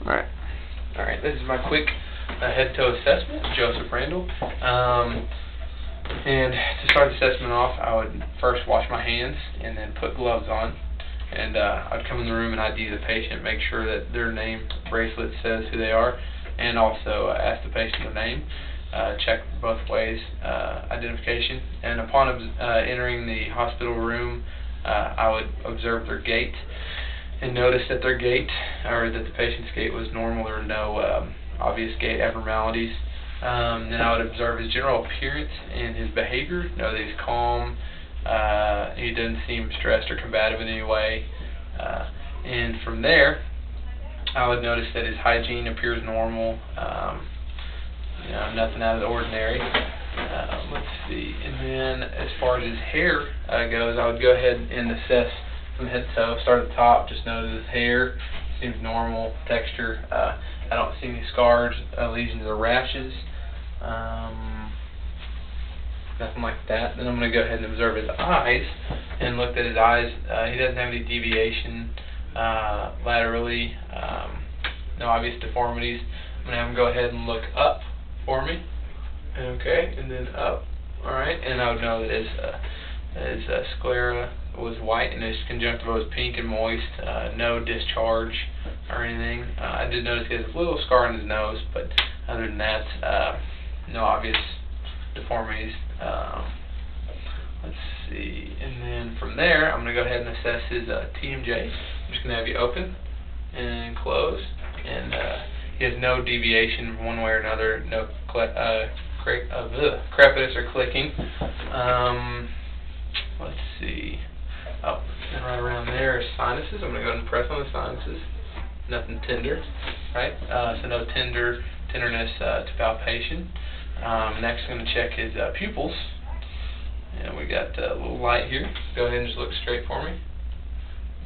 Alright. Alright, this is my quick head-to-toe assessment of Joseph Randall. And to start the assessment off, I would first wash my hands and then put gloves on. And I'd come in the room and ID the patient, make sure that their name bracelet says who they are, and also ask the patient their name. Check both ways, identification. And upon entering the hospital room, I would observe their gait and notice that their gait, or that the patient's gait, was normal. There were no obvious gait abnormalities. Then I would observe his general appearance and his behavior, know that he's calm, he doesn't seem stressed or combative in any way. And from there, I would notice that his hygiene appears normal, nothing out of the ordinary. Let's see, and then as far as his hair goes, I would go ahead and assess from head to toe. Start at the top, just notice his hair seems normal texture. I don't see any scars, lesions, or rashes. Nothing like that. Then I'm going to go ahead and observe his eyes and look at his eyes. He doesn't have any deviation laterally, no obvious deformities. I'm going to have him go ahead and look up for me. Okay, and then up. Alright, and I would know that his sclera was white and his conjunctiva was pink and moist, no discharge or anything. I did notice he has a little scar on his nose, but other than that, no obvious deformities. Let's see, and then from there, I'm going to go ahead and assess his TMJ. I'm just going to have you open and close, and he has no deviation from one way or another, no crepitus or clicking. Let's see. Oh, and right around there is sinuses. I'm going to go ahead and press on the sinuses. Nothing tender, right? So no tenderness to palpation. Next, I'm going to check his pupils. And we got a little light here. Go ahead and just look straight for me.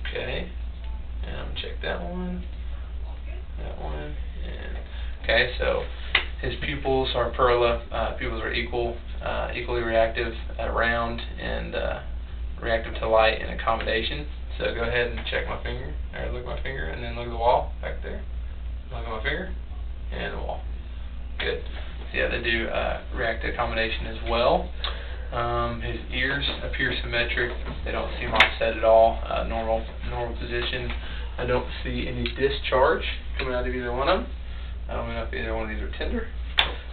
Okay. And I'm going to check that one. That one. And okay, so his pupils are perla. Pupils are equally reactive at round and reactive to light and accommodation. So go ahead and check my finger, or look at my finger, and then look at the wall back there. Look at my finger and the wall. Good. So yeah, they do react to accommodation as well. His ears appear symmetric. They don't seem offset at all. Normal position. I don't see any discharge coming out of either one of them. I don't know if either one of these are tender.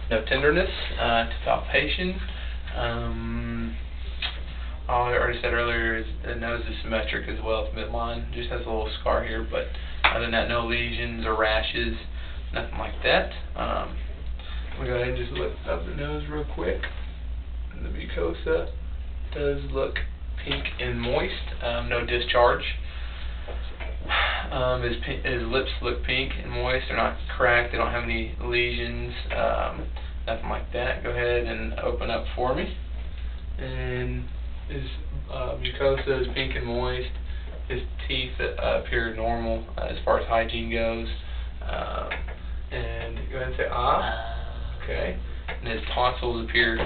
No tenderness to palpation. I already said earlier, the nose is symmetric as well. It's midline. Just has a little scar here, but other than that, no lesions or rashes, nothing like that. We'll go ahead and just look up the nose real quick. And the mucosa does look pink and moist. No discharge. His lips look pink and moist. They're not cracked. They don't have any lesions. Nothing like that. Go ahead and open up for me. And his mucosa is pink and moist. His teeth appear normal as far as hygiene goes. And go ahead and say ah. Okay. And his tonsils appear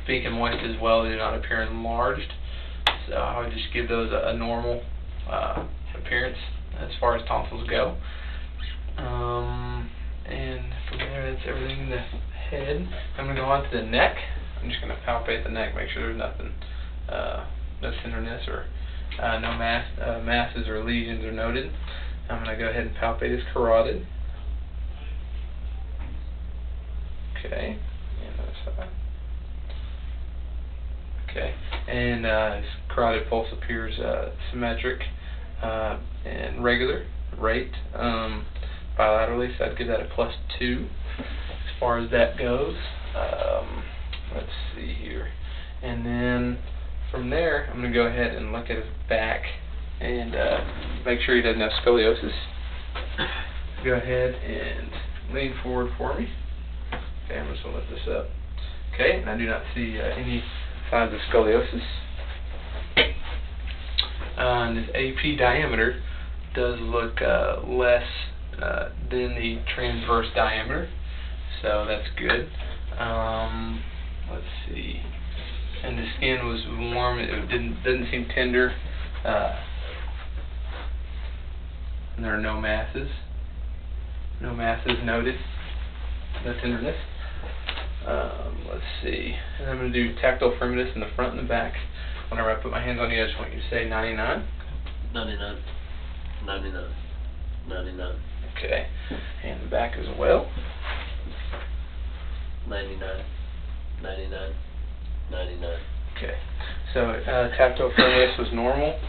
pink and moist as well. They do not appear enlarged. So I would just give those a normal appearance as far as tonsils go. And from there, that's everything in the head. I'm going to go on to the neck. I'm just going to palpate the neck, make sure there's nothing, no tenderness or no masses or lesions are noted. I'm going to go ahead and palpate his carotid. Okay, and other side. Okay, and his carotid pulse appears symmetric and regular rate bilaterally, so I'd give that a +2 as far as that goes. Let's see here, and then from there I'm going to go ahead and look at his back and make sure he doesn't have scoliosis. Go ahead and lean forward for me. Okay, I'm just going to lift this up. Okay, and I do not see any signs of scoliosis. And his AP diameter does look less than the transverse diameter, so that's good. Let's see. And the skin was warm. It doesn't seem tender. And there are no masses. No masses noted. No tenderness. Let's see. And I'm going to do tactile firmness in the front and the back. Whenever I put my hands on you, I just want you to say 99. 99. 99. 99. Okay. And the back as well. 99. 99. 99. Okay. So tactile firmness was normal.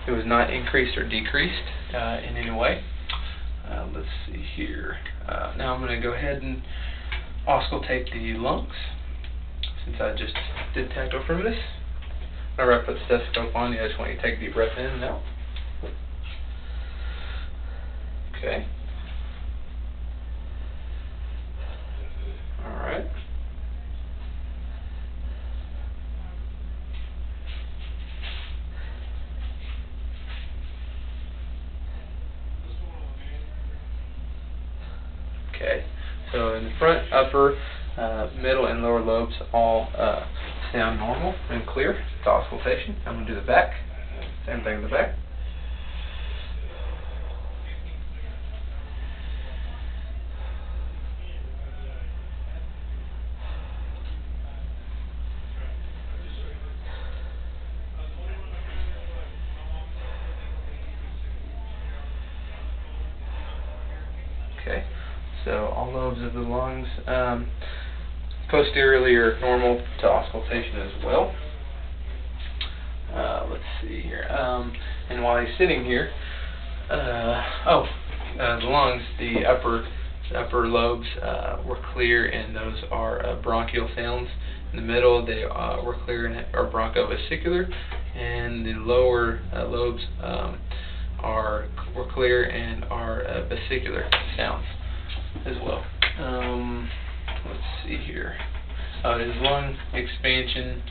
It was not increased or decreased in any way. Let's see here. Now I'm going to go ahead and auscultate the lungs, since I just did tactile firmness. Whenever I put the stethoscope on you, I just want you to take a deep breath in and out. Okay. Alright. Okay. So in the front, upper, middle, and lower lobes all sound normal and clear. It's auscultation. I'm going to do the back. Same thing in the back. Okay. So all lobes of the lungs posteriorly are normal to auscultation as well. Let's see here. And while he's sitting here, the lungs, the upper lobes were clear, and those are bronchial sounds. In the middle, they were clear and are bronchovesicular, and the lower lobes were clear and are vesicular sounds as well. Let's see here. His lung expansion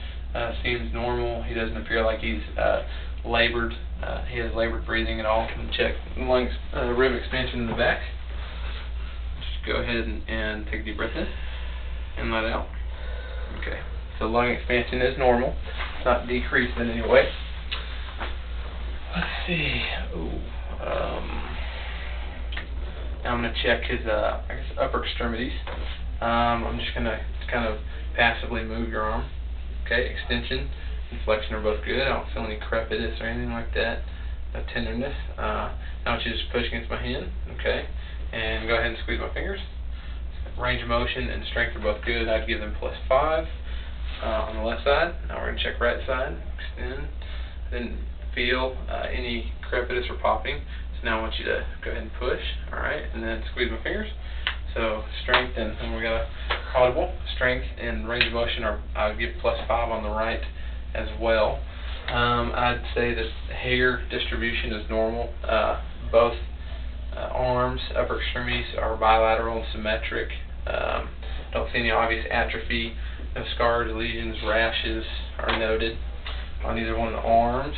seems normal. He doesn't appear like he's labored. He has labored breathing at all. And check the lungs rib expansion in the back. Just go ahead and take a deep breath in and let it out. Okay. So lung expansion is normal. It's not decreased in any way. Let's see. Now I'm going to check his upper extremities. I'm just going to kind of passively move your arm. Okay, extension and flexion are both good. I don't feel any crepitus or anything like that. No tenderness. Now I want you to just push against my hand. Okay, and go ahead and squeeze my fingers. Range of motion and strength are both good. I'd give them +5 on the left side. Now we're going to check right side. Extend. Then feel any crepitus or popping. So now I want you to go ahead and push. Alright, and then squeeze my fingers. So strength and we got audible. Strength and range of motion are, I would give +5 on the right as well. I'd say that hair distribution is normal. Both arms, upper extremities are bilateral and symmetric. Don't see any obvious atrophy. No scars, lesions, rashes are noted on either one of the arms.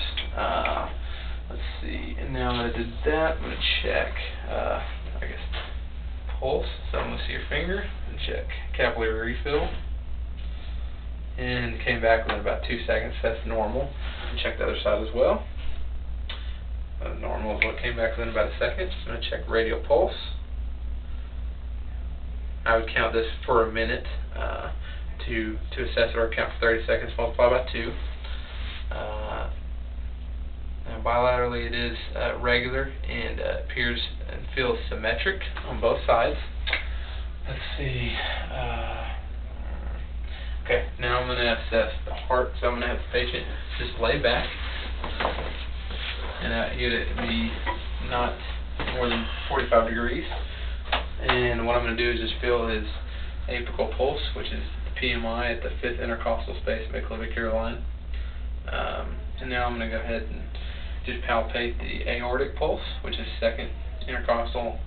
Let's see. And now that I did that, I'm going to check, pulse. So I'm going to see your finger and check capillary refill. And came back within about 2 seconds. That's normal. And check the other side as well. Normal is what came back within about a second. I'm going to check radial pulse. I would count this for a minute to assess it, or count for 30 seconds, multiply by 2. Now bilaterally it is regular and appears and feels symmetric on both sides. Let's see. Okay, now I'm going to assess the heart. So I'm going to have the patient just lay back, and you'd be not more than 45 degrees. And what I'm going to do is just feel his apical pulse, which is the PMI at the 5th intercostal space midclavicular line. And now I'm going to go ahead and just palpate the aortic pulse, which is 2nd intercostal,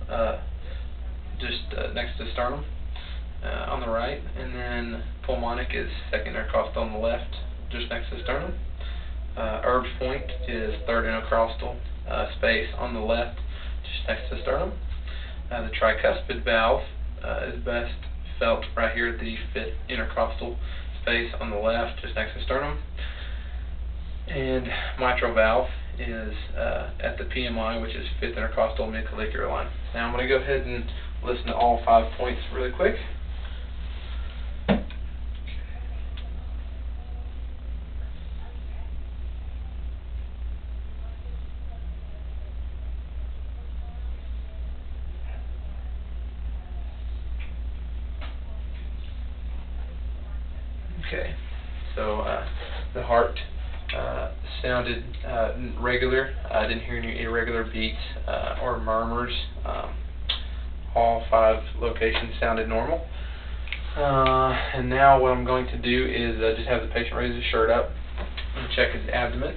just next to sternum on the right, and then pulmonic is 2nd intercostal on the left, just next to sternum. Erb's point is 3rd intercostal space on the left, just next to sternum. The tricuspid valve is best felt right here at the 5th intercostal space on the left, just next to sternum. And mitral valve is at the PMI, which is fifth intercostal midclavicular line. Now I'm going to go ahead and listen to all 5 points really quick. Okay, so the heart sounded regular. I didn't hear any irregular beats or murmurs. All 5 locations sounded normal. And now what I'm going to do is just have the patient raise his shirt up and check his abdomen.